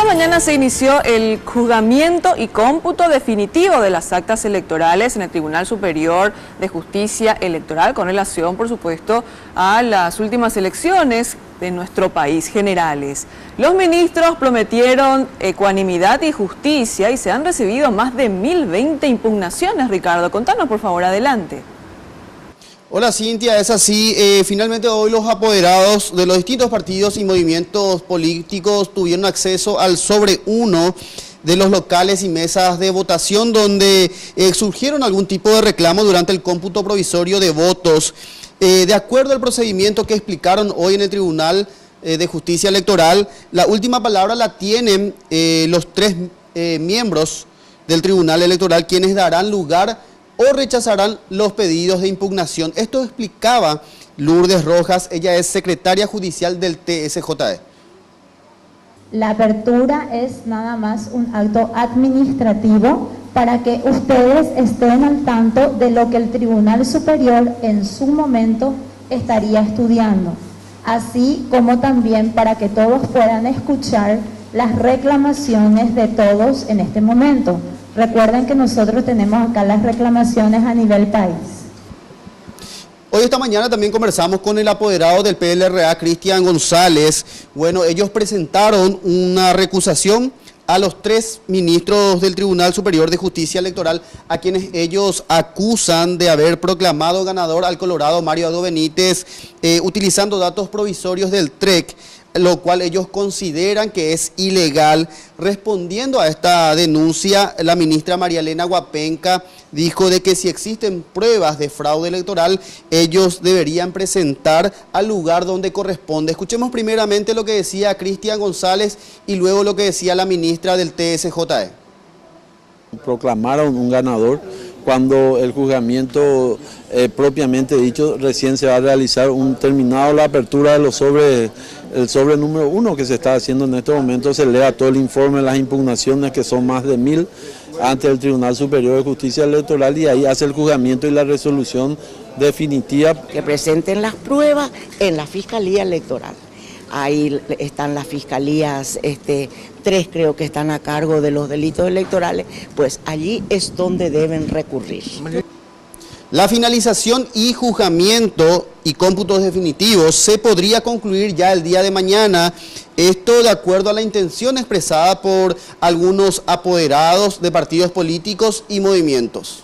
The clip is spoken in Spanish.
Esta mañana se inició el juzgamiento y cómputo definitivo de las actas electorales en el Tribunal Superior de Justicia Electoral con relación, por supuesto, a las últimas elecciones de nuestro país generales. Los ministros prometieron ecuanimidad y justicia y se han recibido más de 1020 impugnaciones. Ricardo, contanos por favor, adelante. Hola Cintia, es así. Finalmente hoy los apoderados de los distintos partidos y movimientos políticos tuvieron acceso al sobre uno de los locales y mesas de votación donde surgieron algún tipo de reclamo durante el cómputo provisorio de votos. De acuerdo al procedimiento que explicaron hoy en el Tribunal de Justicia Electoral, la última palabra la tienen los tres miembros del Tribunal Electoral, quienes darán lugar o rechazarán los pedidos de impugnación. Esto explicaba Lourdes Rojas, ella es secretaria judicial del TSJE. La apertura es nada más un acto administrativo para que ustedes estén al tanto de lo que el Tribunal Superior en su momento estaría estudiando, así como también para que todos puedan escuchar las reclamaciones de todos en este momento. Recuerden que nosotros tenemos acá las reclamaciones a nivel país. Hoy esta mañana también conversamos con el apoderado del PLRA, Cristian González. Bueno, ellos presentaron una recusación a los tres ministros del Tribunal Superior de Justicia Electoral, a quienes ellos acusan de haber proclamado ganador al colorado Mario Abdo Benítez, utilizando datos provisorios del TREC, lo cual ellos consideran que es ilegal. Respondiendo a esta denuncia, la ministra María Elena Guapenca dijo de que si existen pruebas de fraude electoral, ellos deberían presentar al lugar donde corresponde. Escuchemos primeramente lo que decía Cristian González y luego lo que decía la ministra del TSJE. Proclamaron un ganador cuando el juzgamiento propiamente dicho recién se va a realizar terminado la apertura de los sobres. El sobre número 1 que se está haciendo en este momento se lea todo el informe de las impugnaciones, que son más de 1000, ante el Tribunal Superior de Justicia Electoral, y ahí hace el juzgamiento y la resolución definitiva. Que presenten las pruebas en la Fiscalía Electoral. Ahí están las fiscalías, 3 creo que están a cargo de los delitos electorales, pues allí es donde deben recurrir. La finalización y juzgamiento y cómputos definitivos se podría concluir ya el día de mañana. Esto de acuerdo a la intención expresada por algunos apoderados de partidos políticos y movimientos.